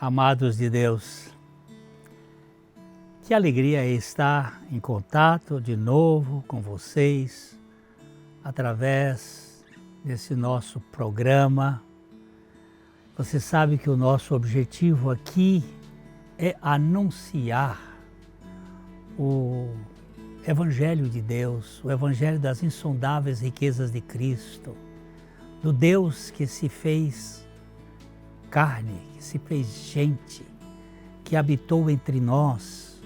Amados de Deus, que alegria é estar em contato de novo com vocês através desse nosso programa. Você sabe que o nosso objetivo aqui é anunciar o Evangelho de Deus, o Evangelho das insondáveis riquezas de Cristo, do Deus que se fez carne, que se fez gente, que habitou entre nós,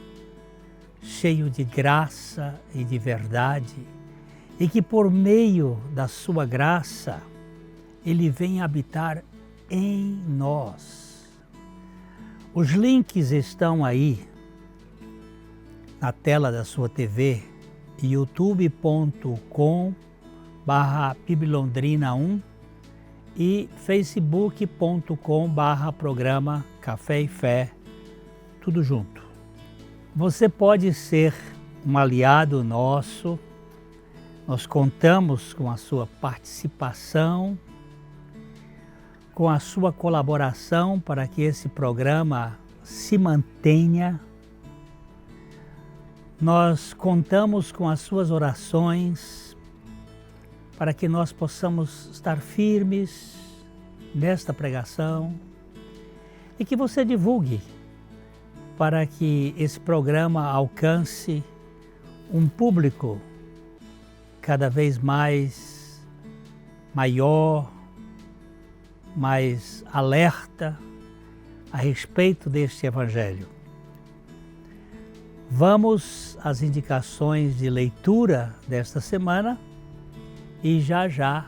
cheio de graça e de verdade, e que por meio da sua graça, Ele vem habitar em nós. Os links estão aí na tela da sua TV, youtube.com/PIBLondrina1 e facebook.com/programa Café e Fé, tudo junto. Você pode ser um aliado nosso, nós contamos com a sua participação, com a sua colaboração para que esse programa se mantenha. Nós contamos com as suas orações para que nós possamos estar firmes nesta pregação e que você divulgue para que esse programa alcance um público cada vez maior, mais alerta a respeito deste Evangelho. Vamos às indicações de leitura desta semana e já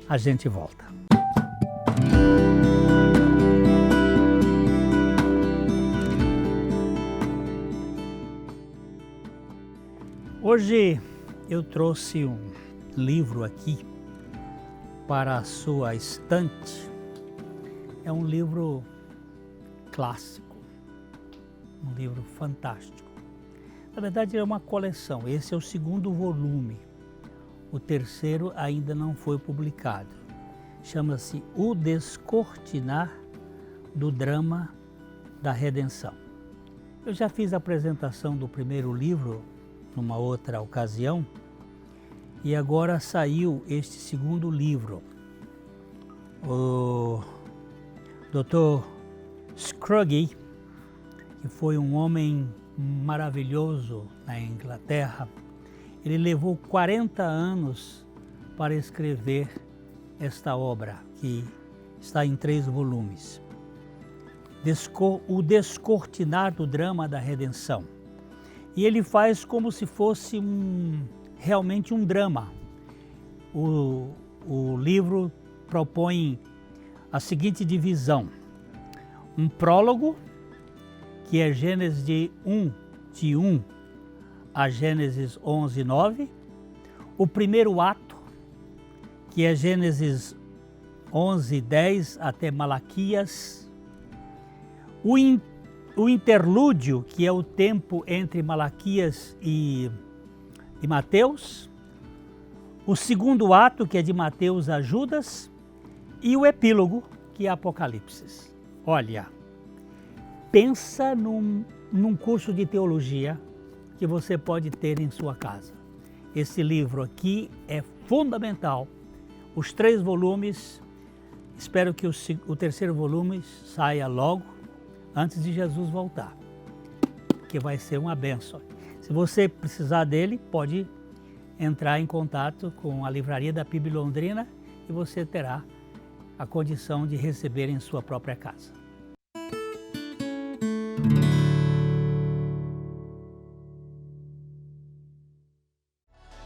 a gente volta. Hoje eu trouxe um livro aqui para a sua estante. É um livro clássico, um livro fantástico. Na verdade é uma coleção, esse é o segundo volume. O terceiro ainda não foi publicado. Chama-se O Descortinar do Drama da Redenção. Eu já fiz a apresentação do primeiro livro numa outra ocasião e agora saiu este segundo livro. O Dr. Scroggie, que foi um homem maravilhoso na Inglaterra, ele levou 40 anos para escrever esta obra, que está em 3 volumes. O Descortinar do Drama da Redenção. E ele faz como se fosse realmente um drama. O livro propõe a seguinte divisão. Um prólogo, que é Gênesis de 1 a Gênesis 11:9, o primeiro ato, que é Gênesis 11:10 até Malaquias, o interlúdio, que é o tempo entre Malaquias e Mateus, o segundo ato, que é de Mateus a Judas, e o epílogo, que é Apocalipse. Olha, pensa num curso de teologia que você pode ter em sua casa. Esse livro aqui é fundamental. Os 3 volumes, espero que o terceiro volume saia logo antes de Jesus voltar, que vai ser uma bênção. Se você precisar dele, pode entrar em contato com a livraria da PIB Londrina e você terá a condição de receber em sua própria casa.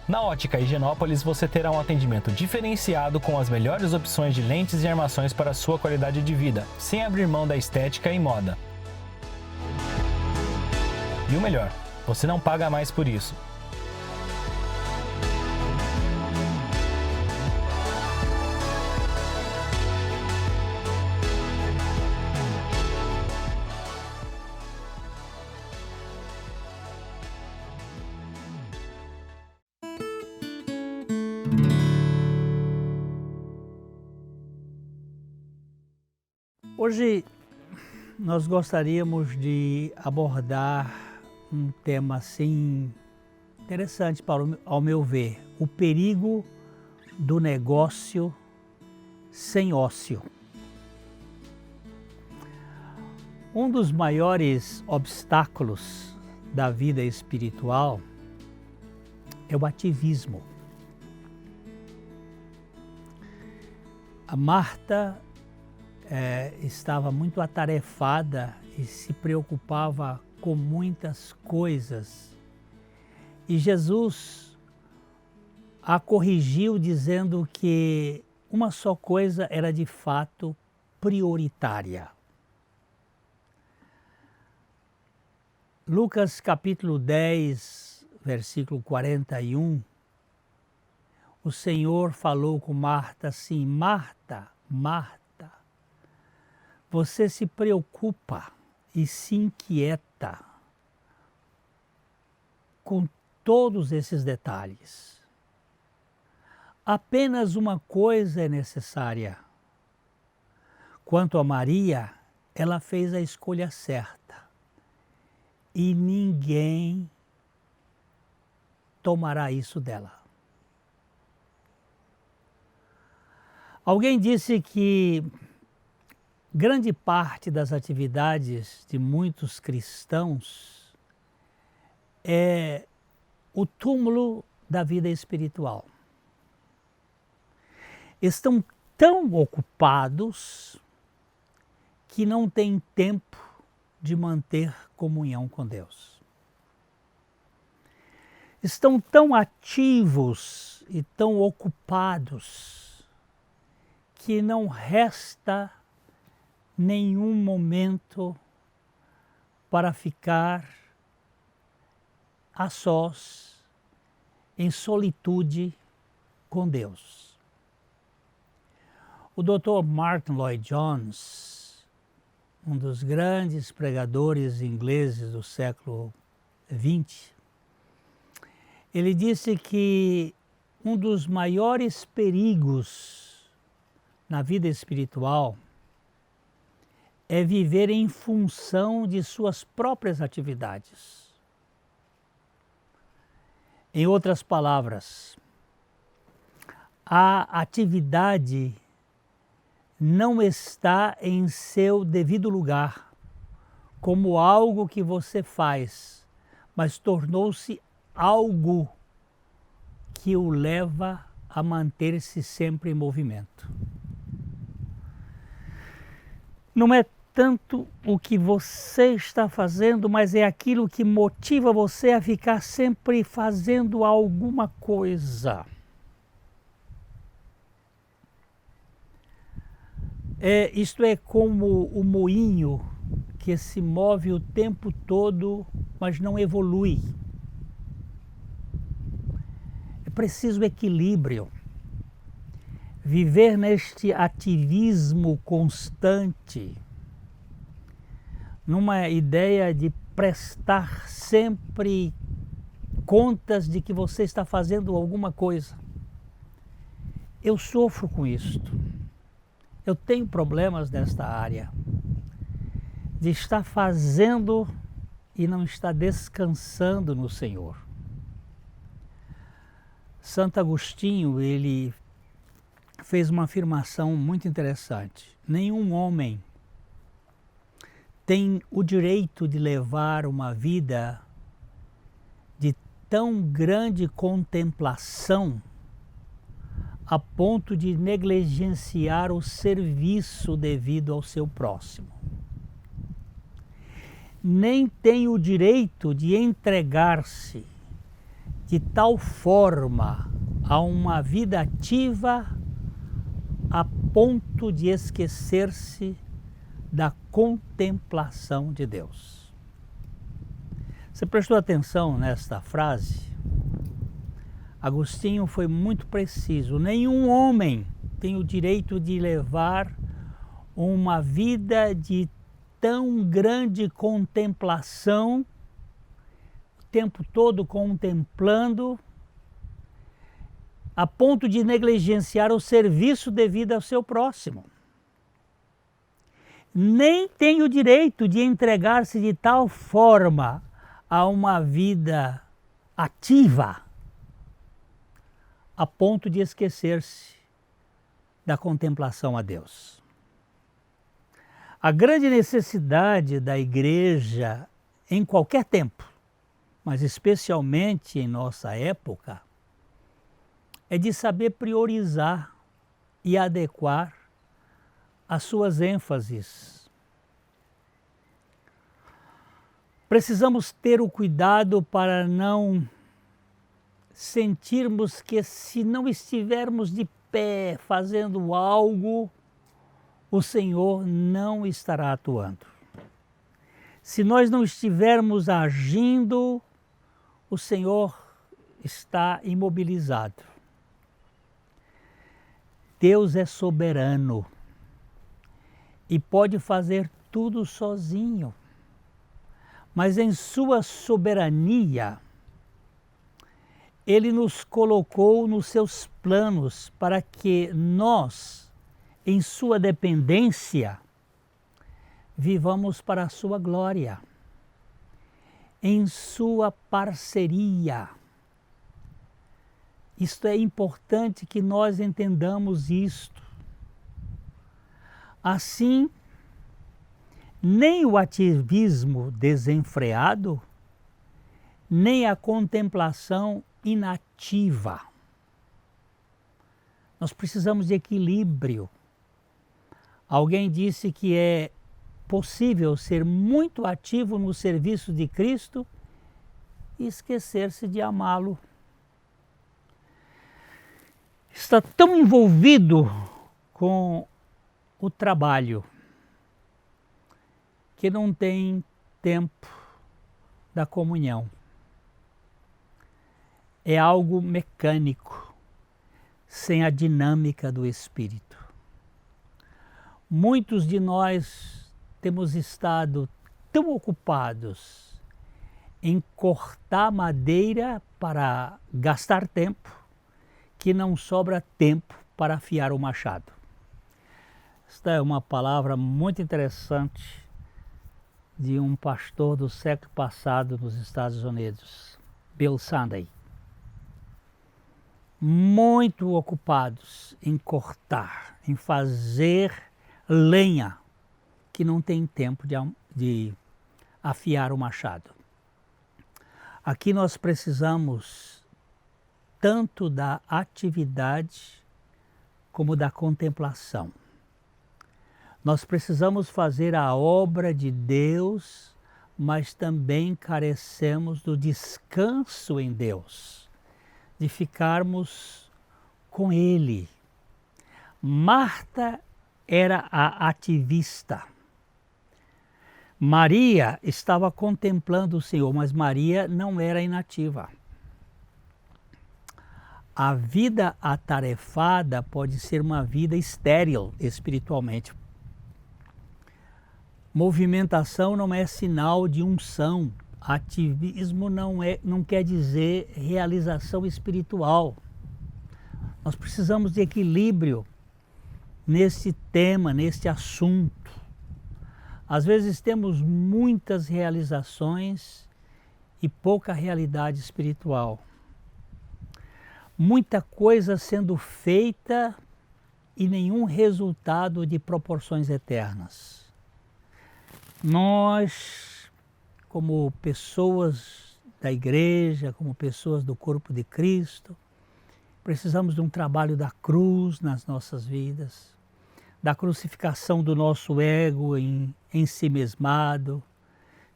Na Ótica Higienópolis você terá um atendimento diferenciado com as melhores opções de lentes e armações para a sua qualidade de vida, sem abrir mão da estética e moda. E o melhor, você não paga mais por isso. Hoje nós gostaríamos de abordar um tema assim interessante ao meu ver, o perigo do negócio sem ócio. Um dos maiores obstáculos da vida espiritual é o ativismo. A Marta estava muito atarefada e se preocupava com muitas coisas. E Jesus a corrigiu dizendo que uma só coisa era de fato prioritária. Lucas capítulo 10, versículo 41, o Senhor falou com Marta assim: Marta, Marta, você se preocupa e se inquieta com todos esses detalhes. Apenas uma coisa é necessária. Quanto a Maria, ela fez a escolha certa. E ninguém tomará isso dela. Alguém disse que grande parte das atividades de muitos cristãos é o túmulo da vida espiritual. Estão tão ocupados que não têm tempo de manter comunhão com Deus. Estão tão ativos e tão ocupados que não resta nenhum momento para ficar a sós, em solitude com Deus. O Dr. Martyn Lloyd-Jones, um dos grandes pregadores ingleses do século XX, ele disse que um dos maiores perigos na vida espiritual é viver em função de suas próprias atividades. Em outras palavras, a atividade não está em seu devido lugar, como algo que você faz, mas tornou-se algo que o leva a manter-se sempre em movimento. Não é tanto o que você está fazendo, mas é aquilo que motiva você a ficar sempre fazendo alguma coisa. Isto é como o moinho que se move o tempo todo, mas não evolui. É preciso equilíbrio. Viver neste ativismo constante, numa ideia de prestar sempre contas de que você está fazendo alguma coisa. Eu sofro com isto. Eu tenho problemas nesta área, de estar fazendo e não estar descansando no Senhor. Santo Agostinho, ele fez uma afirmação muito interessante. Nenhum homem tem o direito de levar uma vida de tão grande contemplação a ponto de negligenciar o serviço devido ao seu próximo. Nem tem o direito de entregar-se de tal forma a uma vida ativa a ponto de esquecer-se da contemplação de Deus. Você prestou atenção nesta frase? Agostinho foi muito preciso. Nenhum homem tem o direito de levar uma vida de tão grande contemplação, o tempo todo contemplando, a ponto de negligenciar o serviço devido ao seu próximo. nem tem o direito de entregar-se de tal forma a uma vida ativa, a ponto de esquecer-se da contemplação a Deus. A grande necessidade da igreja em qualquer tempo, mas especialmente em nossa época, é de saber priorizar e adequar as suas ênfases. Precisamos ter o cuidado para não sentirmos que, se não estivermos de pé fazendo algo, o Senhor não estará atuando. Se nós não estivermos agindo, o Senhor está imobilizado. Deus é soberano e pode fazer tudo sozinho, mas em sua soberania, Ele nos colocou nos seus planos para que nós, em sua dependência, vivamos para a sua glória, em sua parceria. Isto é importante que nós entendamos isto. Assim, nem o ativismo desenfreado, nem a contemplação inativa. Nós precisamos de equilíbrio. Alguém disse que é possível ser muito ativo no serviço de Cristo e esquecer-se de amá-lo. Está tão envolvido com o trabalho que não tem tempo da comunhão. É algo mecânico, sem a dinâmica do Espírito. Muitos de nós temos estado tão ocupados em cortar madeira para gastar tempo, que não sobra tempo para afiar o machado. Esta é uma palavra muito interessante de um pastor do século passado nos Estados Unidos, Bill Sunday. Muito ocupados em cortar, em fazer lenha, que não tem tempo de afiar o machado. Aqui nós precisamos tanto da atividade como da contemplação. Nós precisamos fazer a obra de Deus, mas também carecemos do descanso em Deus, de ficarmos com Ele. Marta era a ativista. Maria estava contemplando o Senhor, mas Maria não era inativa. A vida atarefada pode ser uma vida estéril espiritualmente. Movimentação não é sinal de unção. Ativismo não quer dizer realização espiritual. Nós precisamos de equilíbrio nesse tema, nesse assunto. Às vezes temos muitas realizações e pouca realidade espiritual. Muita coisa sendo feita e nenhum resultado de proporções eternas. Nós, como pessoas da igreja, como pessoas do corpo de Cristo, precisamos de um trabalho da cruz nas nossas vidas, da crucificação do nosso ego em si mesmado,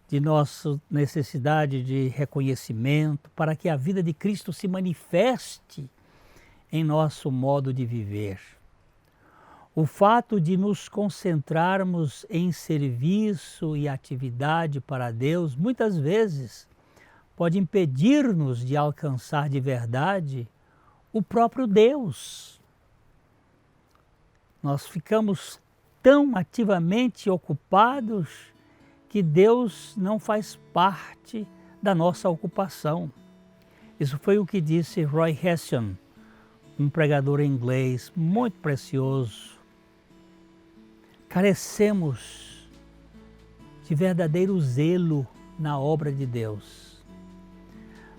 de nossa necessidade de reconhecimento, para que a vida de Cristo se manifeste em nosso modo de viver. O fato de nos concentrarmos em serviço e atividade para Deus, muitas vezes, pode impedir-nos de alcançar de verdade o próprio Deus. Nós ficamos tão ativamente ocupados que Deus não faz parte da nossa ocupação. Isso foi o que disse Roy Hession, um pregador inglês muito precioso. carecemos de verdadeiro zelo na obra de Deus.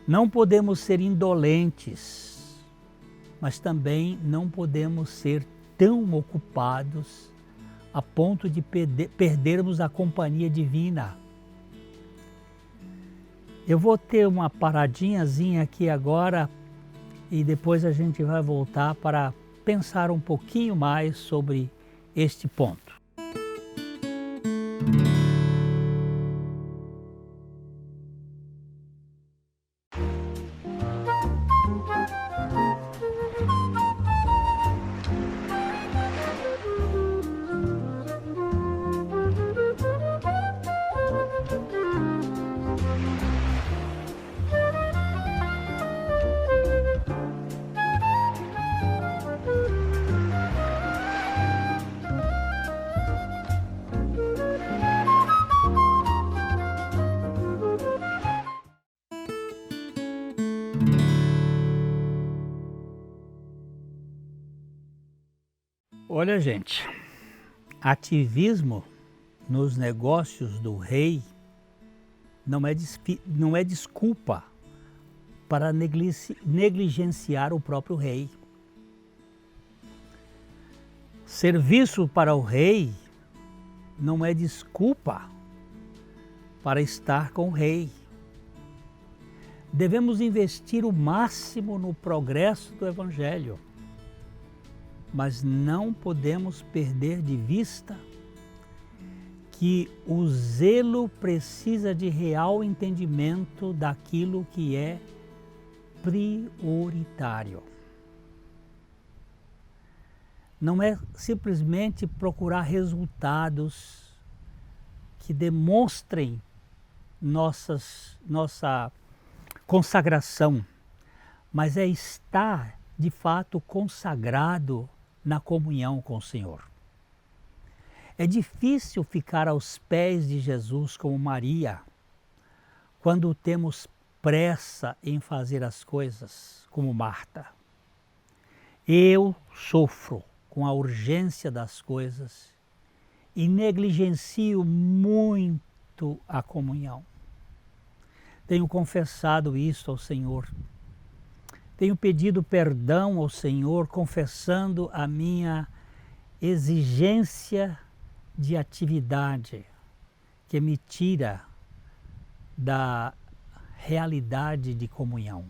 Não podemos ser indolentes, mas também não podemos ser tão ocupados a ponto de perdermos a companhia divina. Eu vou ter uma paradinhazinha aqui agora e depois a gente vai voltar para pensar um pouquinho mais sobre este ponto. Olha, gente, ativismo nos negócios do rei não é desculpa para negligenciar o próprio rei. Serviço para o rei não é desculpa para estar com o rei. Devemos investir o máximo no progresso do Evangelho, mas não podemos perder de vista que o zelo precisa de real entendimento daquilo que é prioritário. Não é simplesmente procurar resultados que demonstrem nossa consagração, mas é estar de fato consagrado na comunhão com o Senhor. É difícil ficar aos pés de Jesus como Maria, quando temos pressa em fazer as coisas, como Marta. Eu sofro com a urgência das coisas e negligencio muito a comunhão. Tenho confessado isso ao Senhor. Tenho pedido perdão ao Senhor, confessando a minha exigência de atividade, que me tira da realidade de comunhão.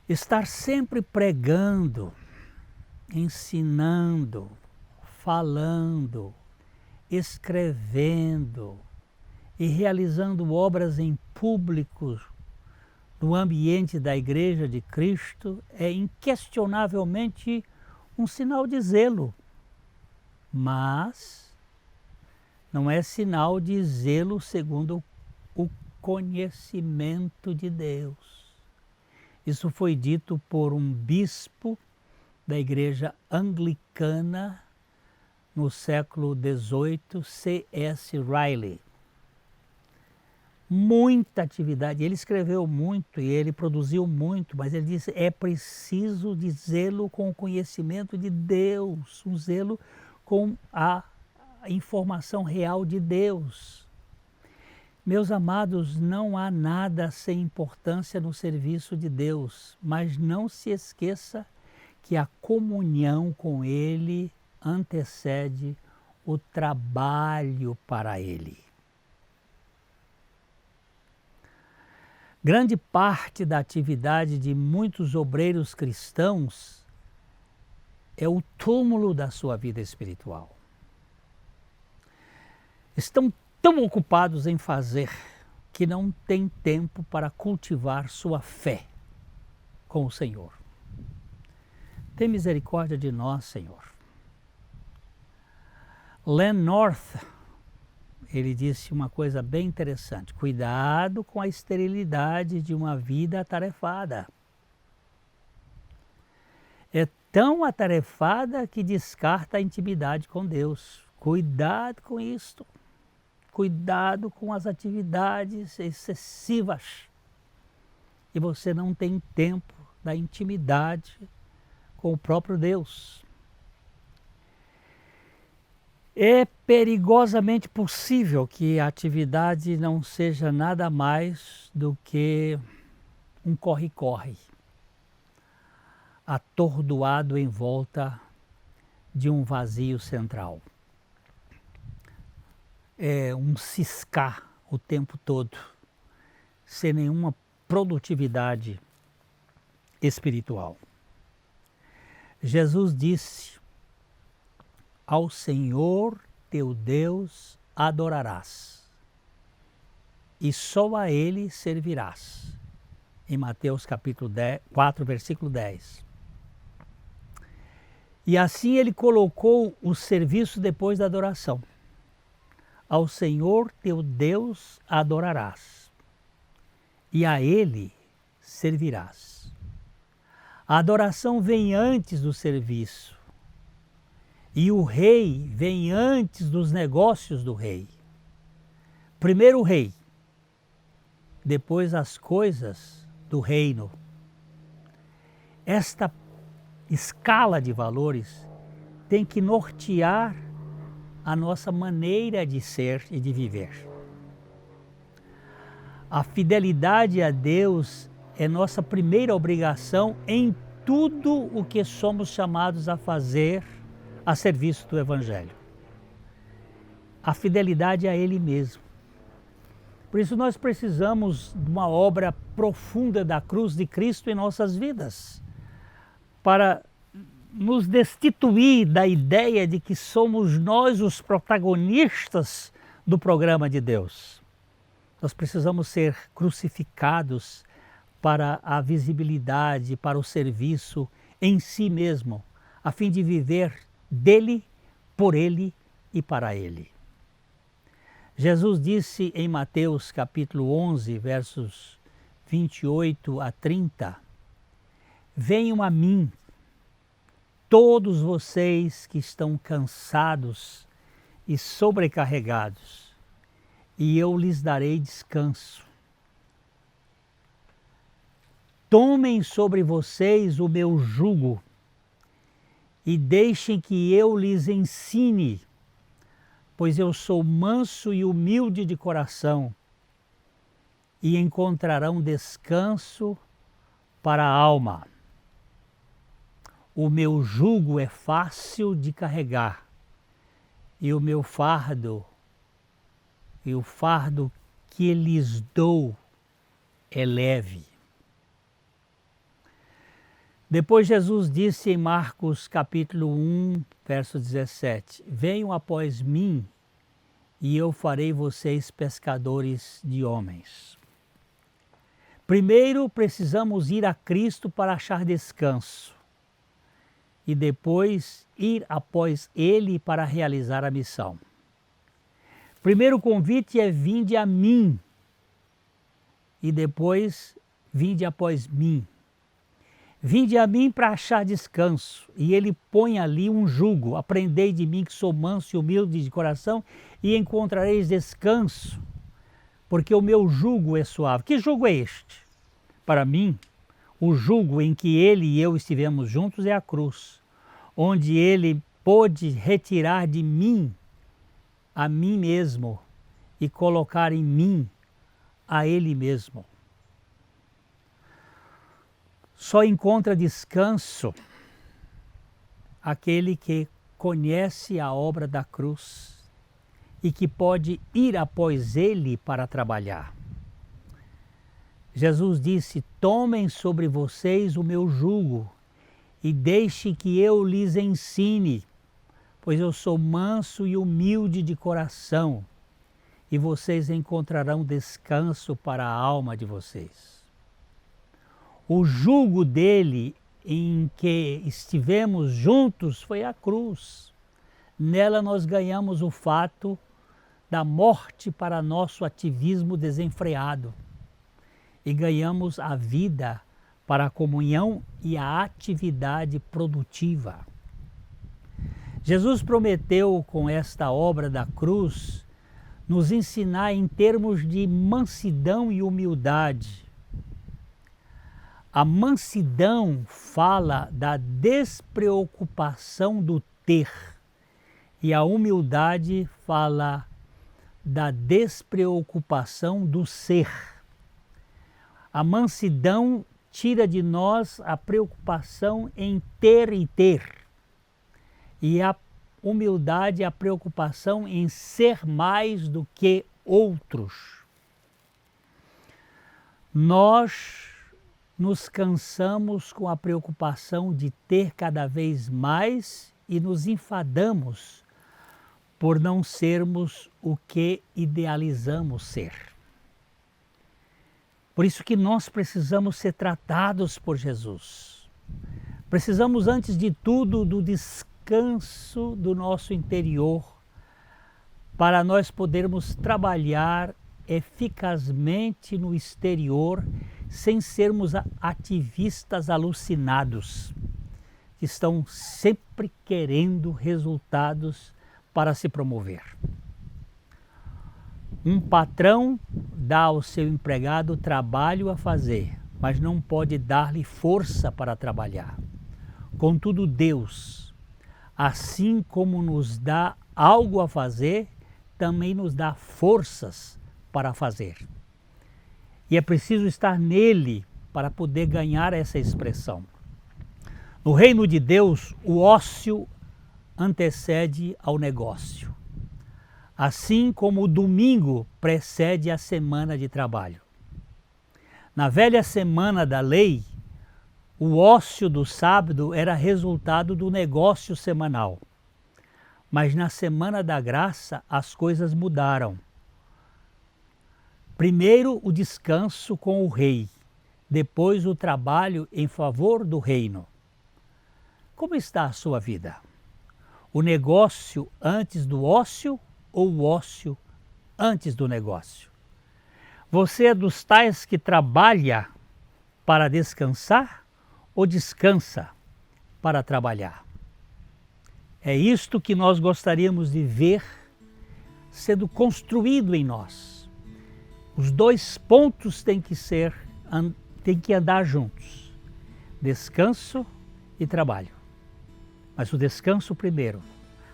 Estar sempre pregando, ensinando, falando, escrevendo e realizando obras em público no ambiente da Igreja de Cristo é inquestionavelmente um sinal de zelo, mas não é sinal de zelo segundo o conhecimento de Deus. Isso foi dito por um bispo da Igreja Anglicana no século XVIII, C.S. Riley. Muita atividade, ele escreveu muito e ele produziu muito, mas ele disse, é preciso de zelo com o conhecimento de Deus, um zelo com a informação real de Deus. Meus amados, não há nada sem importância no serviço de Deus, mas não se esqueça que a comunhão com Ele antecede o trabalho para Ele. Grande parte da atividade de muitos obreiros cristãos é o túmulo da sua vida espiritual. Estão tão ocupados em fazer que não têm tempo para cultivar sua fé com o Senhor. Tem misericórdia de nós, Senhor. Len North, ele disse uma coisa bem interessante, cuidado com a esterilidade de uma vida atarefada. É tão atarefada que descarta a intimidade com Deus. Cuidado com isto. Cuidado com as atividades excessivas. E você não tem tempo da intimidade com o próprio Deus. É perigosamente possível que a atividade não seja nada mais do que um corre-corre, atordoado em volta de um vazio central. É um ciscar o tempo todo, sem nenhuma produtividade espiritual. Jesus disse: ao Senhor teu Deus adorarás, e só a Ele servirás. Em Mateus capítulo 4, versículo 10. E assim ele colocou o serviço depois da adoração. Ao Senhor teu Deus adorarás, e a Ele servirás. A adoração vem antes do serviço, e o rei vem antes dos negócios do rei. Primeiro o rei, depois as coisas do reino. Esta escala de valores tem que nortear a nossa maneira de ser e de viver. A fidelidade a Deus é nossa primeira obrigação em tudo o que somos chamados a fazer a serviço do Evangelho. A fidelidade a Ele mesmo. Por isso nós precisamos de uma obra profunda da cruz de Cristo em nossas vidas, para nos destituir da ideia de que somos nós os protagonistas do programa de Deus. Nós precisamos ser crucificados para a visibilidade, para o serviço em si mesmo, a fim de viver dele, por ele e para ele. Jesus disse em Mateus capítulo 11, versos 28 a 30, venham a mim, todos vocês que estão cansados e sobrecarregados, e eu lhes darei descanso. Tomem sobre vocês o meu jugo e deixem que eu lhes ensine, pois eu sou manso e humilde de coração, e encontrarão descanso para a alma. O meu jugo é fácil de carregar, e o meu fardo, e o fardo que lhes dou é leve. Depois Jesus disse em Marcos capítulo 1, verso 17, venham após mim e eu farei vocês pescadores de homens. Primeiro precisamos ir a Cristo para achar descanso e depois ir após Ele para realizar a missão. Primeiro convite é vinde a mim e depois vinde após mim. Vinde a mim para achar descanso, e ele põe ali um jugo. Aprendei de mim que sou manso e humilde de coração, e encontrareis descanso, porque o meu jugo é suave. Que jugo é este? Para mim, o jugo em que ele e eu estivemos juntos é a cruz, onde ele pôde retirar de mim a mim mesmo e colocar em mim a ele mesmo. Só encontra descanso aquele que conhece a obra da cruz e que pode ir após ele para trabalhar. Jesus disse, tomem sobre vocês o meu jugo e deixe que eu lhes ensine, pois eu sou manso e humilde de coração, e vocês encontrarão descanso para a alma de vocês. O jugo dele em que estivemos juntos foi a cruz. Nela nós ganhamos o fato da morte para nosso ativismo desenfreado e ganhamos a vida para a comunhão e a atividade produtiva. Jesus prometeu com esta obra da cruz nos ensinar em termos de mansidão e humildade. A mansidão fala da despreocupação do ter E a humildade fala da despreocupação do ser. A mansidão tira de nós a preocupação em ter e ter. E a humildade é a preocupação em ser mais do que outros. Nós nos cansamos com a preocupação de ter cada vez mais e nos enfadamos por não sermos o que idealizamos ser. Por isso que nós precisamos ser tratados por Jesus. Precisamos, antes de tudo, do descanso do nosso interior, para nós podermos trabalhar eficazmente no exterior, sem sermos ativistas alucinados, que estão sempre querendo resultados para se promover. Um patrão dá ao seu empregado trabalho a fazer, mas não pode dar-lhe força para trabalhar. Contudo, Deus, assim como nos dá algo a fazer, também nos dá forças para fazer. E é preciso estar nele para poder ganhar essa expressão. No reino de Deus, o ócio antecede ao negócio, assim como o domingo precede a semana de trabalho. Na velha semana da lei, o ócio do sábado era resultado do negócio semanal. Mas na semana da graça as coisas mudaram. Primeiro o descanso com o rei, depois o trabalho em favor do reino. Como está a sua vida? O negócio antes do ócio ou o ócio antes do negócio? Você é dos tais que trabalha para descansar ou descansa para trabalhar? É isto que nós gostaríamos de ver sendo construído em nós. Os dois pontos têm que andar juntos: descanso e trabalho. Mas o descanso primeiro,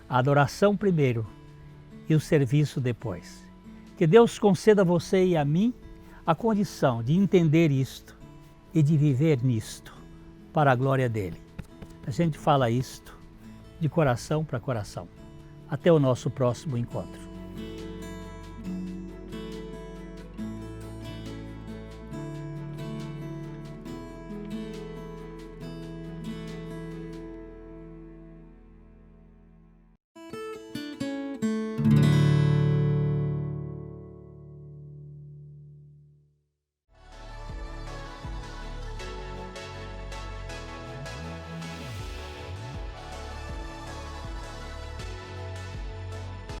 a adoração primeiro e o serviço depois. Que Deus conceda a você e a mim a condição de entender isto e de viver nisto para a glória dele. A gente fala isto de coração para coração. Até o nosso próximo encontro.